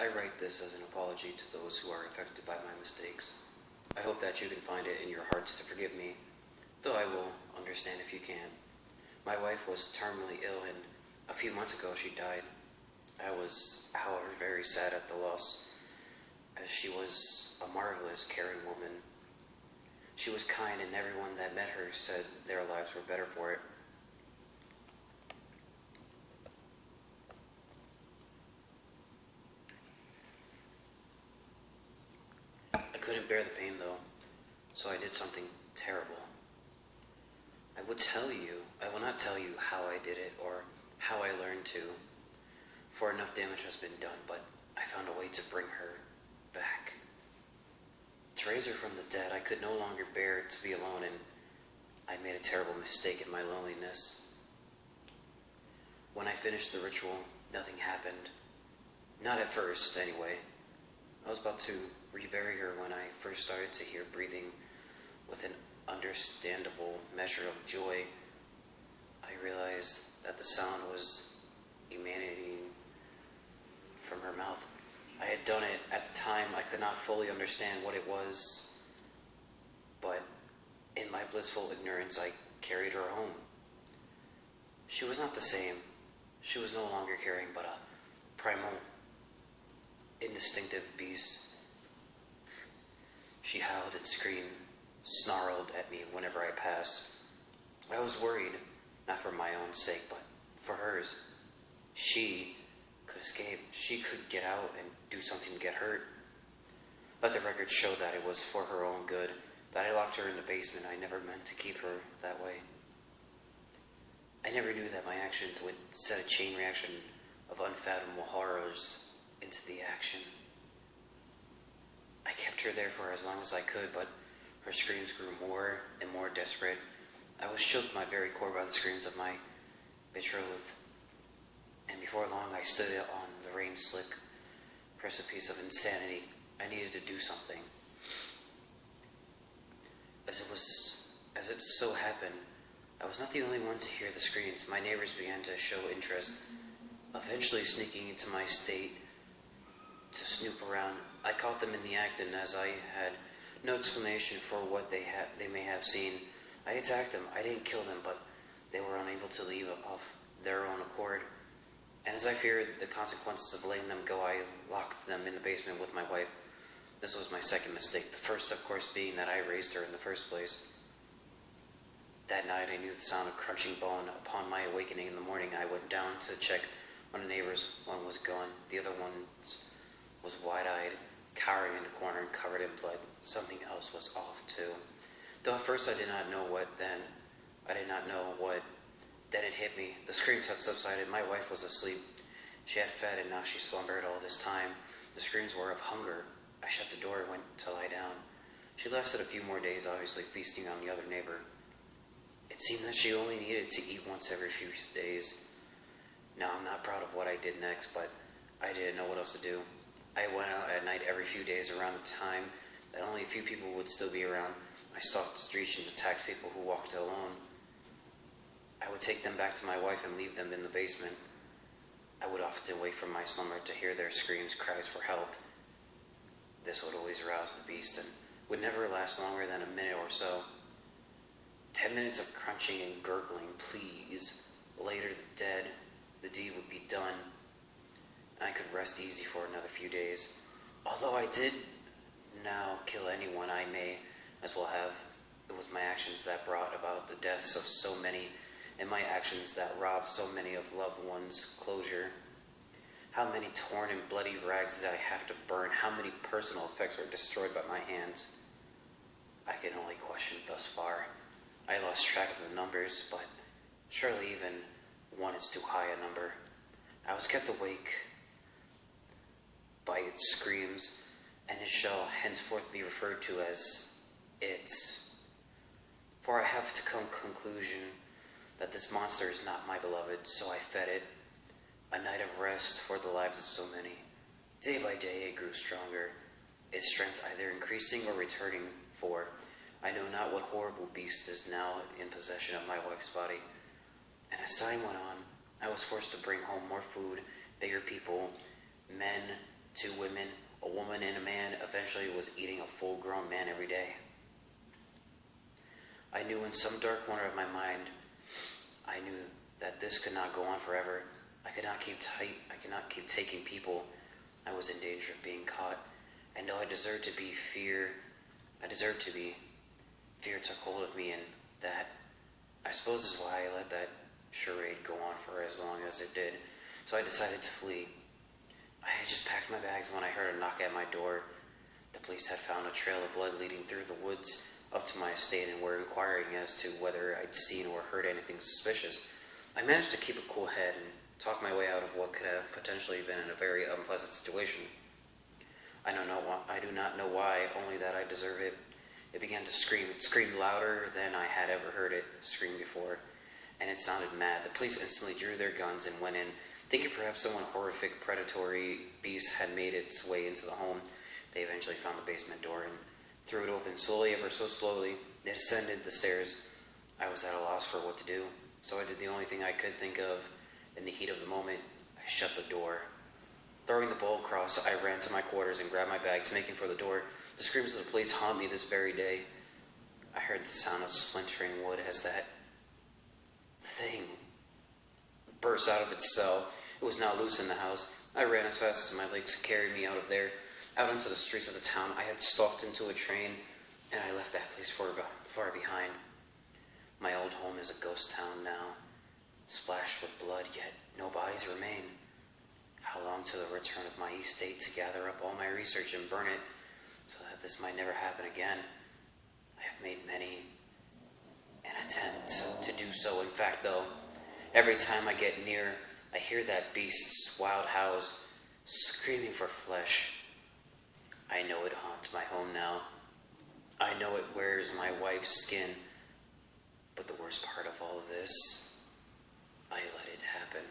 I write this as an apology to those who are affected by my mistakes. I hope that you can find it in your hearts to forgive me, though I will understand if you can't. My wife was terminally ill, and a few months ago she died. I was, however, very sad at the loss, as she was a marvelous, caring woman. She was kind, and everyone that met her said their lives were better for it. I couldn't bear the pain, though, so I did something terrible. I will not tell you how I did it or how I learned to, for enough damage has been done, but I found a way to bring her back. To raise her from the dead, I could no longer bear to be alone, and I made a terrible mistake in my loneliness. When I finished the ritual, nothing happened. Not at first, anyway. I was about to rebury her when I first started to hear breathing with an understandable measure of joy. I realized that the sound was emanating from her mouth. I had done it at the time. I could not fully understand what it was, but in my blissful ignorance, I carried her home. She was not the same. She was no longer carrying but a primal, indistinctive beast. She howled and screamed, snarled at me whenever I passed. I was worried, not for my own sake, but for hers. She could escape. She could get out and do something to get hurt. Let the record show that it was for her own good, that I locked her in the basement. I never meant to keep her that way. I never knew that my actions would set a chain reaction of unfathomable horrors into the action. I kept her there for as long as I could, but her screams grew more and more desperate. I was chilled to my very core by the screams of my betrothed, and before long I stood on the rain-slick precipice of insanity. I needed to do something. As it so happened, I was not the only one to hear the screams. My neighbors began to show interest, eventually sneaking into my estate to snoop around. I caught them in the act, and as I had no explanation for what they may have seen, I attacked them. I didn't kill them, but they were unable to leave of their own accord. And as I feared the consequences of letting them go, I locked them in the basement with my wife. This was my second mistake, the first, of course, being that I raised her in the first place. That night, I knew the sound of crunching bone. Upon my awakening in the morning, I went down to check on the neighbors. One was gone. The other one was wide-eyed, cowering in the corner and covered in blood. Something else was off, too. Though at first I did not know what then. I did not know what. Then it hit me. The screams had subsided. My wife was asleep. She had fed, and now she slumbered all this time. The screams were of hunger. I shut the door and went to lie down. She lasted a few more days, obviously feasting on the other neighbor. It seemed that she only needed to eat once every few days. Now, I'm not proud of what I did next, but I didn't know what else to do. I went out at night every few days around the time that only a few people would still be around. I stalked the streets and attacked people who walked alone. I would take them back to my wife and leave them in the basement. I would often wait for my slumber to hear their screams, cries for help. This would always arouse the beast and would never last longer than a minute or so. 10 minutes of crunching and gurgling, please. Later, the deed would be done, and I could rest easy for another few days. Although I did now kill anyone, I may as well have. It was my actions that brought about the deaths of so many, and my actions that robbed so many of loved ones' closure. How many torn and bloody rags did I have to burn? How many personal effects were destroyed by my hands? I can only question thus far. I lost track of the numbers, but surely even one is too high a number. I was kept awake by its screams, and it shall henceforth be referred to as it. For I have to come to the conclusion that this monster is not my beloved, so I fed it. A night of rest for the lives of so many. Day by day it grew stronger, its strength either increasing or returning, for I know not what horrible beast is now in possession of my wife's body. And as time went on, I was forced to bring home more food, bigger people, men, 2 women, a woman and a man, eventually was eating a full-grown man every day. I knew in some dark corner of my mind, I knew that this could not go on forever. I could not keep taking people. I was in danger of being caught. And though I deserved to be, fear took hold of me, and that, I suppose, is why I let that charade go on for as long as it did. So I decided to flee. I had just packed my bags when I heard a knock at my door. The police had found a trail of blood leading through the woods up to my estate and were inquiring as to whether I'd seen or heard anything suspicious. I managed to keep a cool head and talk my way out of what could have potentially been in a very unpleasant situation. I do not know why, only that I deserve it. It began to scream. It screamed louder than I had ever heard it scream before, and it sounded mad. The police instantly drew their guns and went in, thinking perhaps some horrific predatory beast had made its way into the home. They eventually found the basement door and threw it open slowly, ever so slowly. They descended the stairs. I was at a loss for what to do, so I did the only thing I could think of. In the heat of the moment, I shut the door. Throwing the bowl across, I ran to my quarters and grabbed my bags, making for the door. The screams of the police haunt me this very day. I heard the sound of splintering wood as that thing burst out of its cell. It was now loose in the house. I ran as fast as my legs could carry me out of there, out into the streets of the town. I had stalked into a train, and I left that place far behind. My old home is a ghost town now, splashed with blood, yet no bodies remain. How long till the return of my estate to gather up all my research and burn it, so that this might never happen again? I have made many an attempt to do so. In fact, though, every time I get near, I hear that beast's wild howls, screaming for flesh. I know it haunts my home now. I know it wears my wife's skin. But the worst part of all of this, I let it happen.